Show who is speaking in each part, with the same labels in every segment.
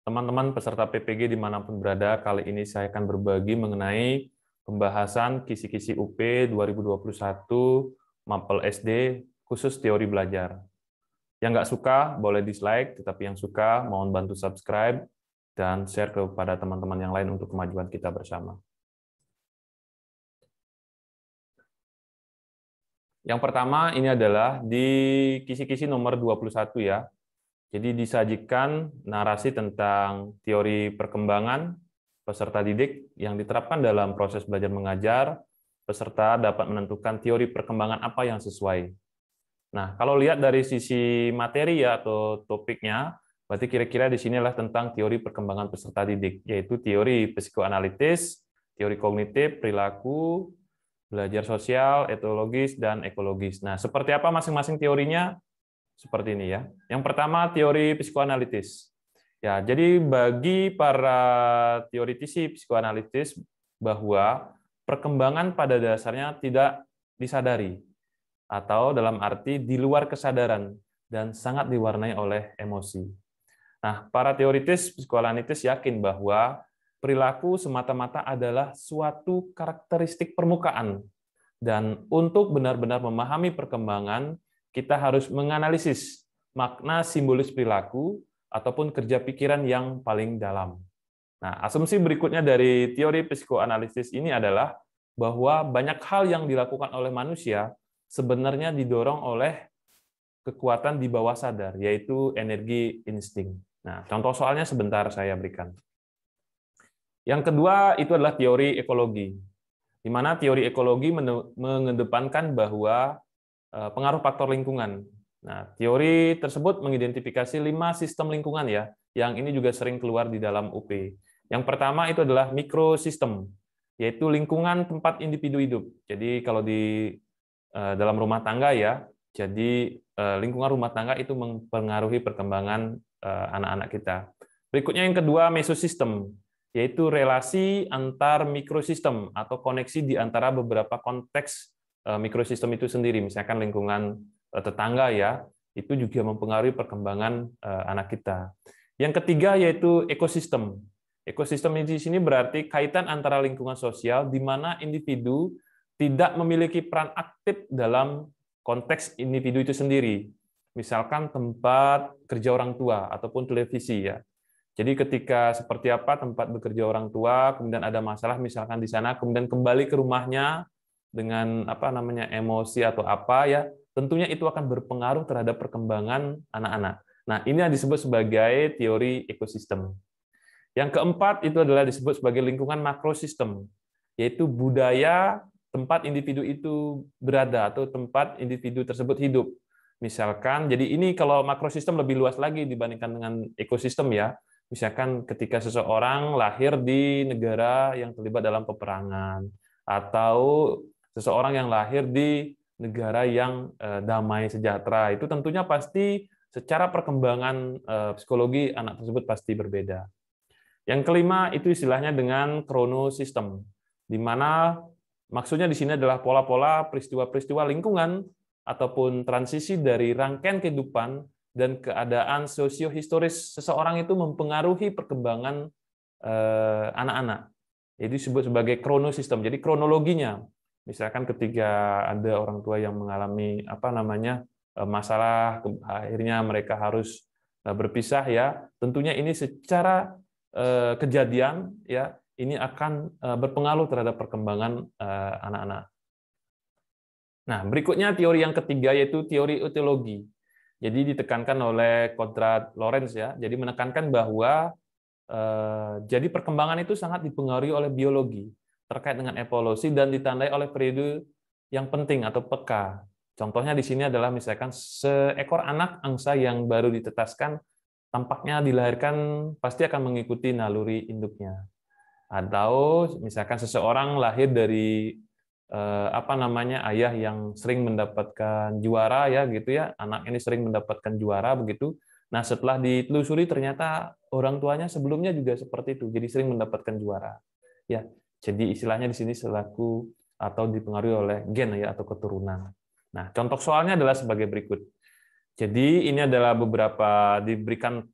Speaker 1: teman-teman peserta PPG dimanapun berada. Kali ini saya akan berbagi mengenai pembahasan kisi-kisi UP 2021 Mapel SD khusus teori belajar. Yang nggak suka boleh dislike, tetapi yang suka mohon bantu subscribe dan share kepada teman-teman yang lain untuk kemajuan kita bersama. Yang pertama ini adalah di kisi-kisi nomor 21 ya. Jadi disajikan narasi tentang teori perkembangan peserta didik yang diterapkan dalam proses belajar mengajar. Peserta dapat menentukan teori perkembangan apa yang sesuai. Nah, kalau lihat dari sisi materi ya atau topiknya, berarti kira-kira di sini adalah tentang teori perkembangan peserta didik, yaitu teori psikoanalitis, teori kognitif, perilaku, belajar sosial, etologis, dan ekologis. Nah, seperti apa masing-masing teorinya? Seperti ini ya. Yang pertama, teori psikoanalitis. Ya, jadi bagi para teoritisi psikoanalitis bahwa perkembangan pada dasarnya tidak disadari atau dalam arti di luar kesadaran dan sangat diwarnai oleh emosi. Nah, para teoritis psikoanalitis yakin bahwa perilaku semata-mata adalah suatu karakteristik permukaan dan untuk benar-benar memahami perkembangan kita harus menganalisis makna simbolis perilaku ataupun kerja pikiran yang paling dalam. Nah, asumsi berikutnya dari teori psikoanalisis ini adalah bahwa banyak hal yang dilakukan oleh manusia sebenarnya didorong oleh kekuatan di bawah sadar, yaitu energi insting. Nah, contoh soalnya sebentar saya berikan. Yang kedua itu adalah teori ekologi, di mana teori ekologi mengedepankan bahwa pengaruh faktor lingkungan. Nah, teori tersebut mengidentifikasi 5 sistem lingkungan ya, yang ini juga sering keluar di dalam UP. Yang pertama itu adalah mikrosistem, yaitu lingkungan tempat individu hidup. Jadi kalau di dalam rumah tangga ya, jadi lingkungan rumah tangga itu mempengaruhi perkembangan anak-anak kita. Berikutnya yang kedua mesosistem, yaitu relasi antar mikrosistem atau koneksi di antara beberapa konteks mikrosistem itu sendiri, misalkan lingkungan tetangga ya, itu juga mempengaruhi perkembangan anak kita. Yang ketiga yaitu ekosistem. Ekosistem di sini berarti kaitan antara lingkungan sosial di mana individu tidak memiliki peran aktif dalam konteks individu itu sendiri. Misalkan tempat kerja orang tua ataupun televisi ya. Jadi ketika seperti apa tempat bekerja orang tua, kemudian ada masalah misalkan di sana, kemudian kembali ke rumahnya dengan apa namanya emosi atau apa ya, tentunya itu akan berpengaruh terhadap perkembangan anak-anak. Nah, ini yang disebut sebagai teori ekosistem. Yang keempat itu adalah disebut sebagai lingkungan makrosistem, yaitu budaya tempat individu itu berada atau tempat individu tersebut hidup. Misalkan, jadi ini kalau makrosistem lebih luas lagi dibandingkan dengan ekosistem ya. Misalkan ketika seseorang lahir di negara yang terlibat dalam peperangan, atau seseorang yang lahir di negara yang damai sejahtera, itu tentunya pasti secara perkembangan psikologi anak tersebut pasti berbeda. Yang kelima itu istilahnya dengan kronosistem, di mana maksudnya di sini adalah pola-pola peristiwa-peristiwa lingkungan ataupun transisi dari rangkaian kehidupan dan keadaan sosiohistoris seseorang itu mempengaruhi perkembangan anak-anak. Jadi disebut sebagai kronosistem. Jadi kronologinya, misalkan ketika ada orang tua yang mengalami apa namanya masalah, akhirnya mereka harus berpisah ya. Tentunya ini secara kejadian ya, ini akan berpengaruh terhadap perkembangan anak-anak. Nah, berikutnya teori yang ketiga yaitu teori etiologi. Jadi ditekankan oleh Konrad Lorenz ya. Jadi menekankan bahwa jadi perkembangan itu sangat dipengaruhi oleh biologi terkait dengan evolusi dan ditandai oleh periode yang penting atau peka. Contohnya di sini adalah misalkan seekor anak angsa yang baru ditetaskan tampaknya dilahirkan pasti akan mengikuti naluri induknya. Atau misalkan seseorang lahir dari apa namanya ayah yang sering mendapatkan juara ya gitu ya, anak ini sering mendapatkan juara begitu. Nah, setelah ditelusuri ternyata orang tuanya sebelumnya juga seperti itu, jadi sering mendapatkan juara. Ya, jadi istilahnya di sini selaku atau dipengaruhi oleh gen ya atau keturunan. Nah, contoh soalnya adalah sebagai berikut. Jadi ini adalah beberapa diberikan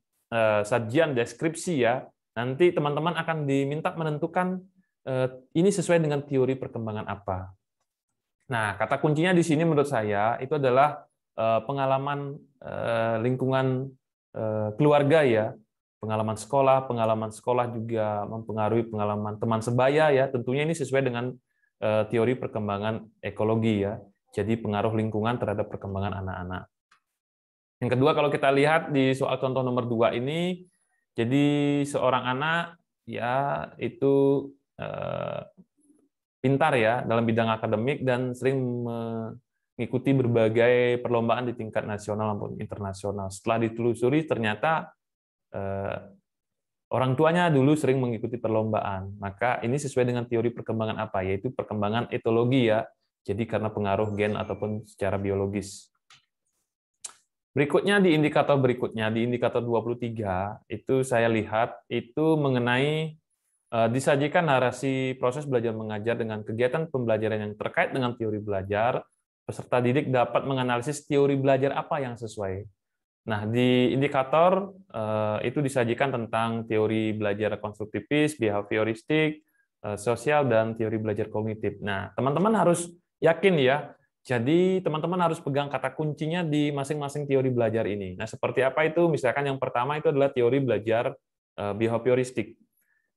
Speaker 1: sajian deskripsi ya, nanti teman-teman akan diminta menentukan ini sesuai dengan teori perkembangan apa. Nah, kata kuncinya di sini menurut saya itu adalah pengalaman lingkungan keluarga ya, pengalaman sekolah juga mempengaruhi pengalaman teman sebaya ya. Tentunya ini sesuai dengan teori perkembangan ekologi ya. Jadi pengaruh lingkungan terhadap perkembangan anak-anak. Yang kedua, kalau kita lihat di soal contoh nomor 2 ini, jadi seorang anak ya itu pintar ya dalam bidang akademik dan sering mengikuti berbagai perlombaan di tingkat nasional maupun internasional. Setelah ditelusuri ternyata orang tuanya dulu sering mengikuti perlombaan. Maka ini sesuai dengan teori perkembangan apa? Yaitu perkembangan etologi ya. Jadi karena pengaruh gen ataupun secara biologis. Berikutnya di indikator 23 itu saya lihat itu mengenai disajikan narasi proses belajar mengajar dengan kegiatan pembelajaran yang terkait dengan teori belajar, peserta didik dapat menganalisis teori belajar apa yang sesuai. Nah, di indikator itu disajikan tentang teori belajar konstruktivis, behavioristik, sosial, dan teori belajar kognitif. Nah, teman-teman harus yakin ya, jadi teman-teman harus pegang kata kuncinya di masing-masing teori belajar ini. Nah, seperti apa itu? Misalkan yang pertama itu adalah teori belajar behavioristik.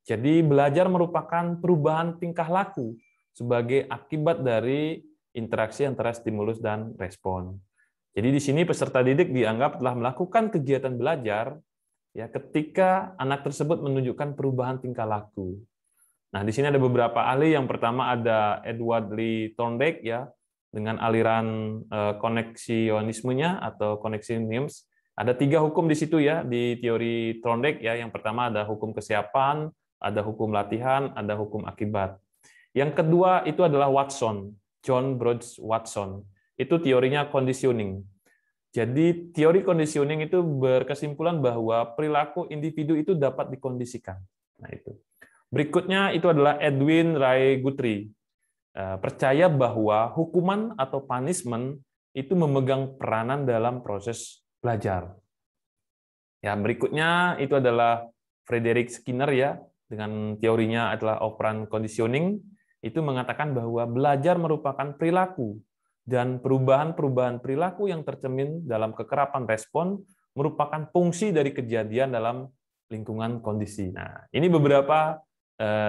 Speaker 1: Jadi belajar merupakan perubahan tingkah laku sebagai akibat dari interaksi antara stimulus dan respon. Jadi di sini peserta didik dianggap telah melakukan kegiatan belajar ya ketika anak tersebut menunjukkan perubahan tingkah laku. Nah, di sini ada beberapa ahli. Yang pertama ada Edward Lee Thorndike ya dengan aliran koneksionismenya atau connectionism. Ada 3 hukum di situ ya di teori Thorndike ya. Yang pertama ada hukum kesiapan, ada hukum latihan, ada hukum akibat. Yang kedua itu adalah Watson, John Broad Watson. Itu teorinya conditioning. Jadi teori conditioning itu berkesimpulan bahwa perilaku individu itu dapat dikondisikan. Nah, itu. Berikutnya itu adalah Edwin Ray Guthrie. Percaya bahwa hukuman atau punishment itu memegang peranan dalam proses belajar. Ya, berikutnya itu adalah Frederick Skinner ya, dengan teorinya adalah operant conditioning, itu mengatakan bahwa belajar merupakan perilaku dan perubahan-perubahan perilaku yang tercermin dalam kekerapan respon merupakan fungsi dari kejadian dalam lingkungan kondisi. Nah, ini beberapa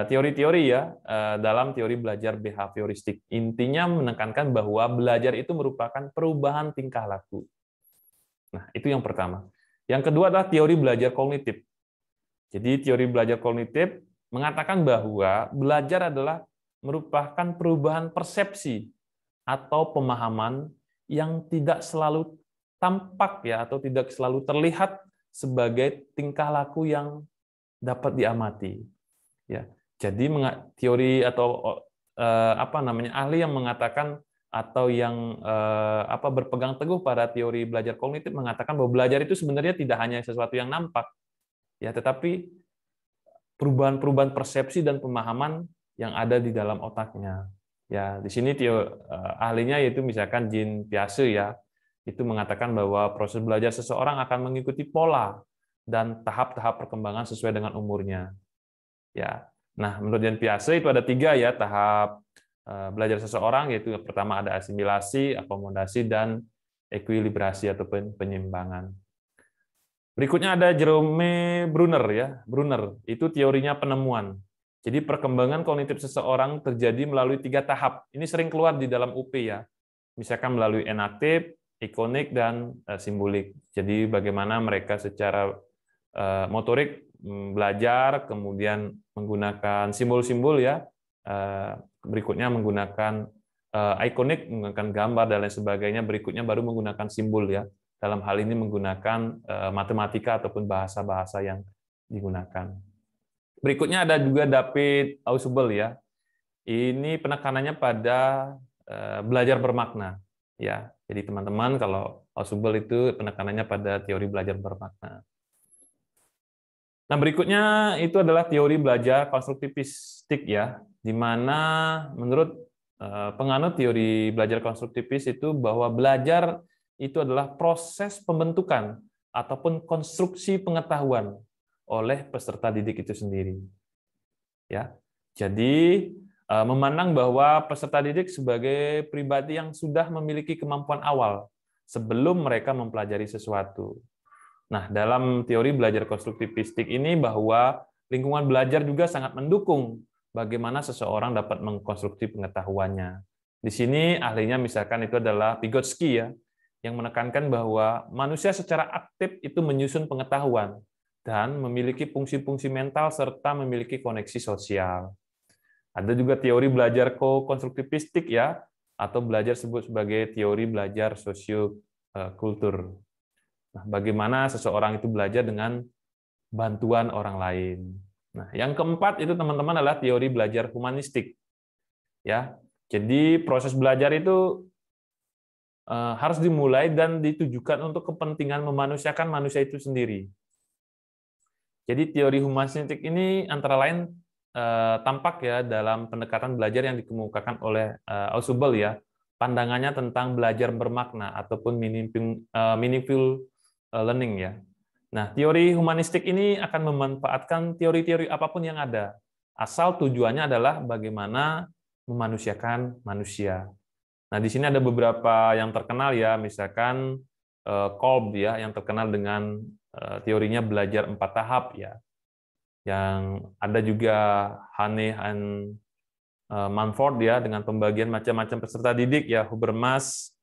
Speaker 1: teori-teori ya dalam teori belajar behavioristik. Intinya menekankan bahwa belajar itu merupakan perubahan tingkah laku. Nah, itu yang pertama. Yang kedua adalah teori belajar kognitif. Jadi teori belajar kognitif mengatakan bahwa belajar adalah merupakan perubahan persepsi atau pemahaman yang tidak selalu tampak ya atau tidak selalu terlihat sebagai tingkah laku yang dapat diamati. Ya, jadi teori atau ahli yang mengatakan atau yang berpegang teguh pada teori belajar kognitif mengatakan bahwa belajar itu sebenarnya tidak hanya sesuatu yang nampak, ya, tetapi perubahan-perubahan persepsi dan pemahaman yang ada di dalam otaknya. Ya, di sini ahlinya yaitu misalkan Jean Piaget ya, itu mengatakan bahwa proses belajar seseorang akan mengikuti pola dan tahap-tahap perkembangan sesuai dengan umurnya. Ya, nah menurut Jean Piaget itu ada 3 ya tahap belajar seseorang, yaitu yang pertama ada asimilasi, akomodasi, dan ekuilibrasi atau penyeimbangan. Berikutnya ada Jerome Bruner ya, Bruner itu teorinya penemuan. Jadi perkembangan kognitif seseorang terjadi melalui 3 tahap. Ini sering keluar di dalam UP ya. Misalkan melalui enaktif, ikonik, dan simbolik. Jadi bagaimana mereka secara motorik belajar, kemudian menggunakan simbol-simbol ya. Berikutnya menggunakan ikonik, menggunakan gambar dan lain sebagainya. Berikutnya baru menggunakan simbol ya. Dalam hal ini menggunakan matematika ataupun bahasa-bahasa yang digunakan. Berikutnya ada juga David Ausubel ya. Ini penekanannya pada belajar bermakna ya. Jadi teman-teman kalau Ausubel itu penekanannya pada teori belajar bermakna. Nah, berikutnya itu adalah teori belajar konstruktivistik ya, di mana menurut penganut teori belajar konstruktivis itu bahwa belajar itu adalah proses pembentukan ataupun konstruksi pengetahuan oleh peserta didik itu sendiri. Ya. Jadi memandang bahwa peserta didik sebagai pribadi yang sudah memiliki kemampuan awal sebelum mereka mempelajari sesuatu. Nah, dalam teori belajar konstruktivistik ini bahwa lingkungan belajar juga sangat mendukung bagaimana seseorang dapat mengkonstruksi pengetahuannya. Di sini ahlinya misalkan itu adalah Vygotsky ya, yang menekankan bahwa manusia secara aktif itu menyusun pengetahuan dan memiliki fungsi-fungsi mental serta memiliki koneksi sosial. Ada juga teori belajar konstruktivistik ya, atau belajar sebut sebagai teori belajar sosiokultur. Nah, bagaimana seseorang itu belajar dengan bantuan orang lain. Nah, yang keempat itu teman-teman adalah teori belajar humanistik. Ya, jadi proses belajar itu harus dimulai dan ditujukan untuk kepentingan memanusiakan manusia itu sendiri. Jadi teori humanistik ini antara lain tampak ya dalam pendekatan belajar yang dikemukakan oleh Ausubel ya, pandangannya tentang belajar bermakna ataupun meaningful learning ya. Nah, teori humanistik ini akan memanfaatkan teori-teori apapun yang ada, asal tujuannya adalah bagaimana memanusiakan manusia. Nah, di sini ada beberapa yang terkenal ya, misalkan Kolb ya, yang terkenal dengan teorinya belajar 4 tahap ya. Yang ada juga Hane and Manford ya, dengan pembagian macam-macam peserta didik ya, Habermas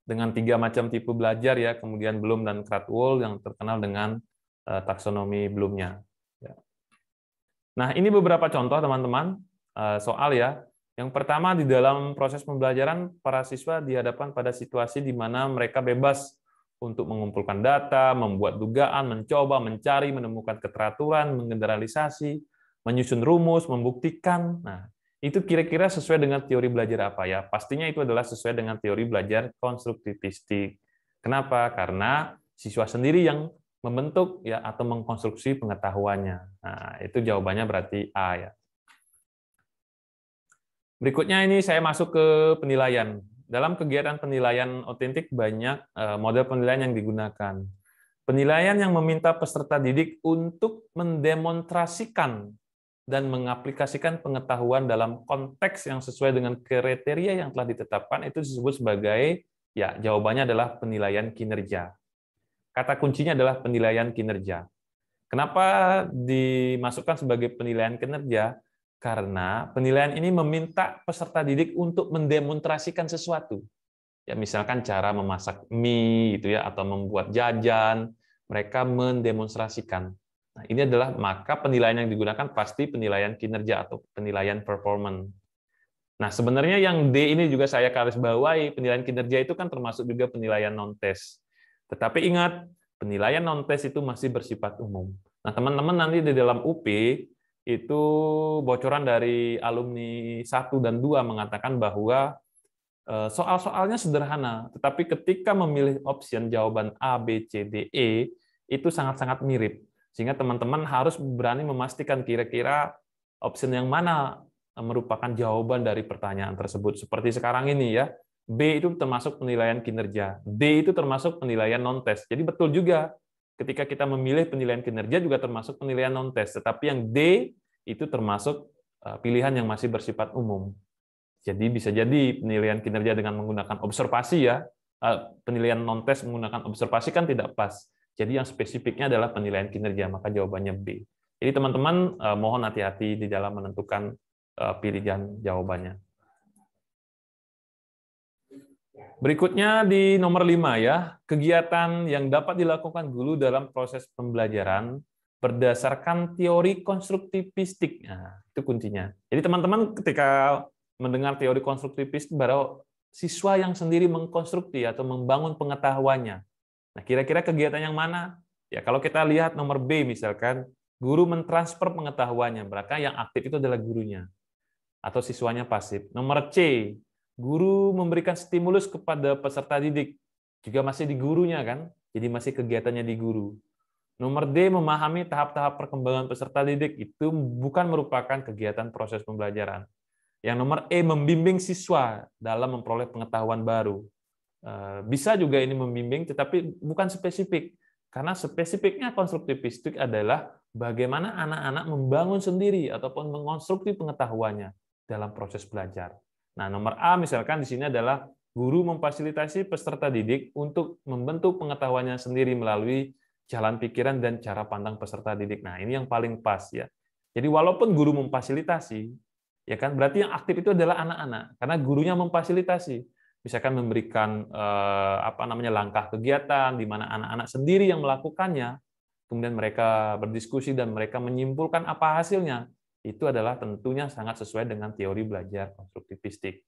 Speaker 1: dengan 3 macam tipe belajar ya, kemudian Bloom dan Krathwohl yang terkenal dengan taksonomi Bloom-nya. Nah, ini beberapa contoh teman-teman soal ya. Yang pertama, di dalam proses pembelajaran, para siswa dihadapkan pada situasi di mana mereka bebas untuk mengumpulkan data, membuat dugaan, mencoba, mencari, menemukan keteraturan, menggeneralisasi, menyusun rumus, membuktikan. Nah, itu kira-kira sesuai dengan teori belajar apa ya? Pastinya itu adalah sesuai dengan teori belajar konstruktivistik. Kenapa? Karena siswa sendiri yang membentuk ya atau mengkonstruksi pengetahuannya. Nah, itu jawabannya berarti A ya. Berikutnya ini saya masuk ke penilaian. Dalam kegiatan penilaian otentik banyak model penilaian yang digunakan. Penilaian yang meminta peserta didik untuk mendemonstrasikan dan mengaplikasikan pengetahuan dalam konteks yang sesuai dengan kriteria yang telah ditetapkan itu disebut sebagai, ya jawabannya adalah penilaian kinerja. Kata kuncinya adalah penilaian kinerja. Kenapa dimasukkan sebagai penilaian kinerja? Karena penilaian ini meminta peserta didik untuk mendemonstrasikan sesuatu. Ya misalkan cara memasak mie gitu ya, atau membuat jajan, mereka mendemonstrasikan. Nah, ini adalah maka penilaian yang digunakan pasti penilaian kinerja atau penilaian performance. Nah, sebenarnya yang D ini juga saya garis bawahi, penilaian kinerja itu kan termasuk juga penilaian non-tes. Tetapi ingat, penilaian non-tes itu masih bersifat umum. Nah, teman-teman nanti di dalam UP itu bocoran dari alumni 1 dan 2 mengatakan bahwa soal-soalnya sederhana, tetapi ketika memilih option jawaban A, B, C, D, E, itu sangat-sangat mirip. Sehingga teman-teman harus berani memastikan kira-kira option yang mana merupakan jawaban dari pertanyaan tersebut. Seperti sekarang ini ya, B itu termasuk penilaian kinerja, D itu termasuk penilaian non-tes. Jadi betul juga, ketika kita memilih penilaian kinerja juga termasuk penilaian non-tes, tetapi yang D itu termasuk pilihan yang masih bersifat umum. Jadi bisa jadi penilaian kinerja dengan menggunakan observasi ya, penilaian non-tes menggunakan observasi kan tidak pas. Jadi yang spesifiknya adalah penilaian kinerja, maka jawabannya B. Jadi teman-teman mohon hati-hati di dalam menentukan pilihan jawabannya. Berikutnya di nomor 5 ya, kegiatan yang dapat dilakukan guru dalam proses pembelajaran berdasarkan teori konstruktivistik. Nah, itu kuncinya. Jadi teman-teman ketika mendengar teori konstruktivistik baru siswa yang sendiri mengkonstruksi atau membangun pengetahuannya. Nah, kira-kira kegiatan yang mana? Ya, kalau kita lihat nomor B misalkan, guru mentransfer pengetahuannya, berarti yang aktif itu adalah gurunya atau siswanya pasif. Nomor C, guru memberikan stimulus kepada peserta didik, juga masih di gurunya kan? Jadi masih kegiatannya di guru. Nomor D, memahami tahap-tahap perkembangan peserta didik, itu bukan merupakan kegiatan proses pembelajaran. Yang nomor E, membimbing siswa dalam memperoleh pengetahuan baru. Bisa juga ini membimbing, tetapi bukan spesifik. Karena spesifiknya konstruktivistik adalah bagaimana anak-anak membangun sendiri ataupun mengonstruksi pengetahuannya dalam proses belajar. Nah, nomor A misalkan di sini adalah guru memfasilitasi peserta didik untuk membentuk pengetahuannya sendiri melalui jalan pikiran dan cara pandang peserta didik. Nah, ini yang paling pas ya. Jadi walaupun guru memfasilitasi, ya kan berarti yang aktif itu adalah anak-anak karena gurunya memfasilitasi. Misalkan memberikan langkah kegiatan di mana anak-anak sendiri yang melakukannya, kemudian mereka berdiskusi dan mereka menyimpulkan apa hasilnya. Itu adalah tentunya sangat sesuai dengan teori belajar konstruktivistik.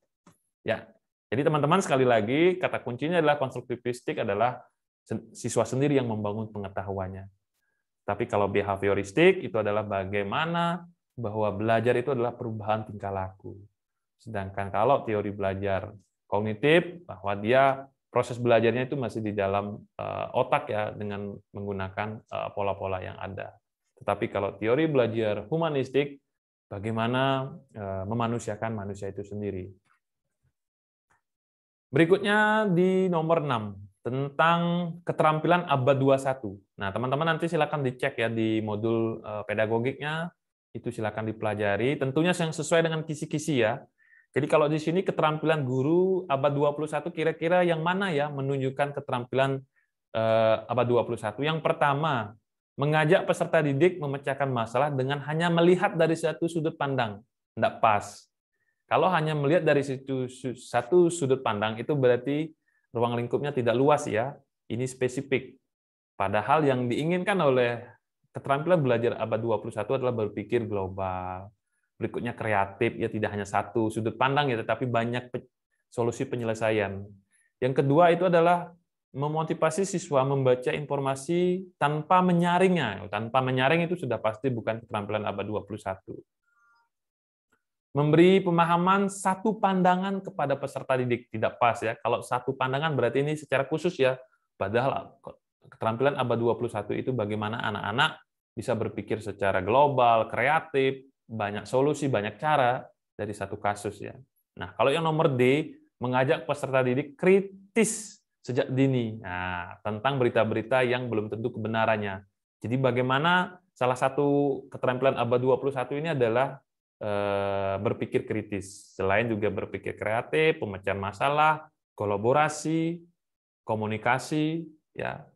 Speaker 1: Ya, jadi teman-teman sekali lagi kata kuncinya adalah konstruktivistik adalah siswa sendiri yang membangun pengetahuannya. Tapi kalau behavioristik itu adalah bagaimana bahwa belajar itu adalah perubahan tingkah laku. Sedangkan kalau teori belajar kognitif, bahwa dia proses belajarnya itu masih di dalam otak ya dengan menggunakan pola-pola yang ada. Tetapi kalau teori belajar humanistik, bagaimana memanusiakan manusia itu sendiri. Berikutnya di nomor 6, tentang keterampilan abad 21. Nah, teman-teman nanti silakan dicek ya di modul pedagogiknya, itu silakan dipelajari, tentunya yang sesuai dengan kisi-kisi ya. Jadi kalau di sini keterampilan guru abad 21 kira-kira yang mana ya menunjukkan keterampilan abad 21? Yang pertama, mengajak peserta didik memecahkan masalah dengan hanya melihat dari satu sudut pandang. Tidak pas. Kalau hanya melihat dari satu sudut pandang, itu berarti ruang lingkupnya tidak luas ya. Ini spesifik. Padahal yang diinginkan oleh keterampilan belajar abad 21 adalah berpikir global. Berikutnya kreatif, ya tidak hanya satu sudut pandang ya, tetapi banyak solusi penyelesaian. Yang kedua itu adalah memotivasi siswa membaca informasi tanpa menyaringnya. Tanpa menyaring itu sudah pasti bukan keterampilan abad 21. Memberi pemahaman satu pandangan kepada peserta didik, tidak pas ya. Kalau satu pandangan berarti ini secara khusus ya. Padahal keterampilan abad 21 itu bagaimana anak-anak bisa berpikir secara global, kreatif, banyak solusi, banyak cara dari satu kasus ya. Nah, kalau yang nomor D, mengajak peserta didik kritis sejak dini. Nah, tentang berita-berita yang belum tentu kebenarannya. Jadi bagaimana salah satu keterampilan abad 21 ini adalah berpikir kritis, selain juga berpikir kreatif, pemecahan masalah, kolaborasi, komunikasi, ya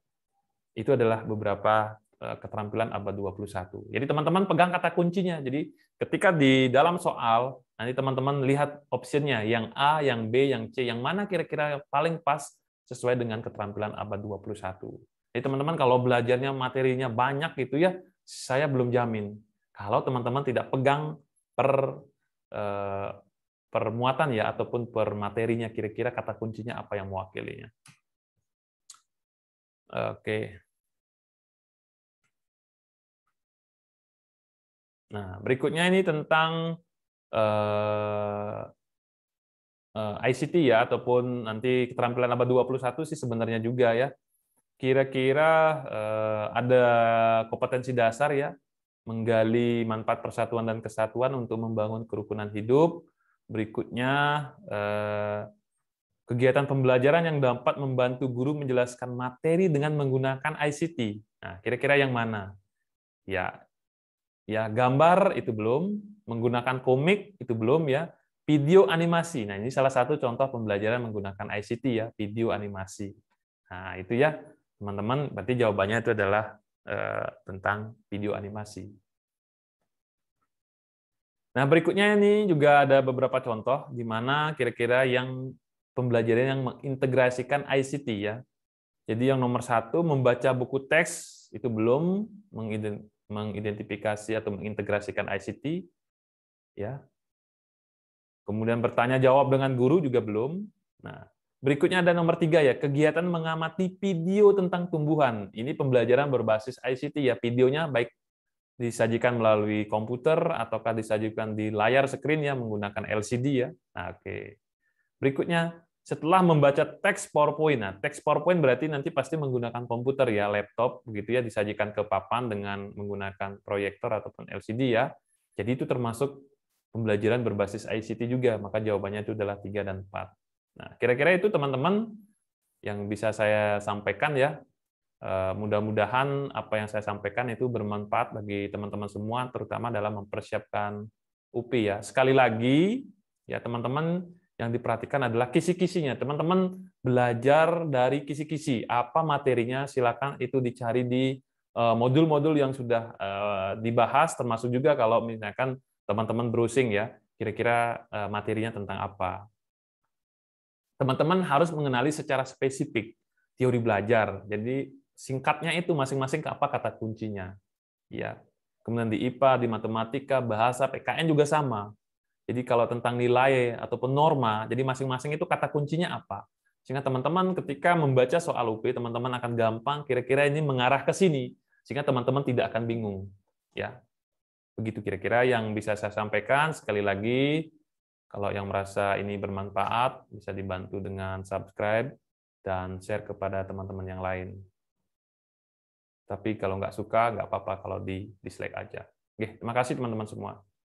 Speaker 1: itu adalah beberapa keterampilan abad 21. Jadi teman-teman pegang kata kuncinya. Jadi ketika di dalam soal, nanti teman-teman lihat optionnya, yang A, yang B, yang C, yang mana kira-kira paling pas sesuai dengan keterampilan abad 21. Jadi teman-teman kalau belajarnya materinya banyak gitu ya, saya belum jamin. Kalau teman-teman tidak pegang per muatan ya ataupun per materinya kira-kira kata kuncinya apa yang mewakilinya. Oke. Nah, berikutnya ini tentang ICT ya ataupun nanti keterampilan abad 21 sih sebenarnya juga ya. Kira-kira ada kompetensi dasar ya, menggali manfaat persatuan dan kesatuan untuk membangun kerukunan hidup. Berikutnya, kegiatan pembelajaran yang dapat membantu guru menjelaskan materi dengan menggunakan ICT. Nah, kira-kira yang mana? Ya, gambar itu belum, menggunakan komik itu belum ya, video animasi. Nah, ini salah satu contoh pembelajaran menggunakan ICT ya, video animasi. Nah, itu ya, teman-teman, berarti jawabannya itu adalah tentang video animasi. Nah, berikutnya ini juga ada beberapa contoh di mana kira-kira yang pembelajaran yang mengintegrasikan ICT ya. Jadi yang nomor 1, membaca buku teks itu belum, mengidentifikasi atau mengintegrasikan ICT ya. Kemudian bertanya jawab dengan guru juga belum. Nah, berikutnya ada nomor 3 ya, kegiatan mengamati video tentang tumbuhan. Ini pembelajaran berbasis ICT ya, videonya baik disajikan melalui komputer ataukah disajikan di layar screen ya menggunakan LCD ya. Nah, oke. Berikutnya, setelah membaca teks PowerPoint. Nah, teks PowerPoint berarti nanti pasti menggunakan komputer ya, laptop begitu ya, disajikan ke papan dengan menggunakan proyektor ataupun LCD ya. Jadi itu termasuk pembelajaran berbasis ICT juga, maka jawabannya itu adalah 3 dan 4. Nah, kira-kira itu teman-teman yang bisa saya sampaikan ya. Mudah-mudahan apa yang saya sampaikan itu bermanfaat bagi teman-teman semua, terutama dalam mempersiapkan UP ya. Sekali lagi, ya teman-teman, yang diperhatikan adalah kisi-kisinya. Teman-teman belajar dari kisi-kisi. Apa materinya, silakan itu dicari di modul-modul yang sudah dibahas, termasuk juga kalau misalkan teman-teman browsing ya, kira-kira materinya tentang apa. Teman-teman harus mengenali secara spesifik teori belajar. Jadi singkatnya itu masing-masing apa kata kuncinya. Ya. Kemudian di IPA, di matematika, bahasa, PKN juga sama. Jadi kalau tentang nilai ataupun norma, jadi masing-masing itu kata kuncinya apa. Sehingga teman-teman ketika membaca soal UP, teman-teman akan gampang kira-kira ini mengarah ke sini, sehingga teman-teman tidak akan bingung. Ya. Begitu kira-kira yang bisa saya sampaikan. Sekali lagi, kalau yang merasa ini bermanfaat, bisa dibantu dengan subscribe dan share kepada teman-teman yang lain. Tapi kalau nggak suka, nggak apa-apa kalau di dislike aja. Oke, terima kasih teman-teman semua.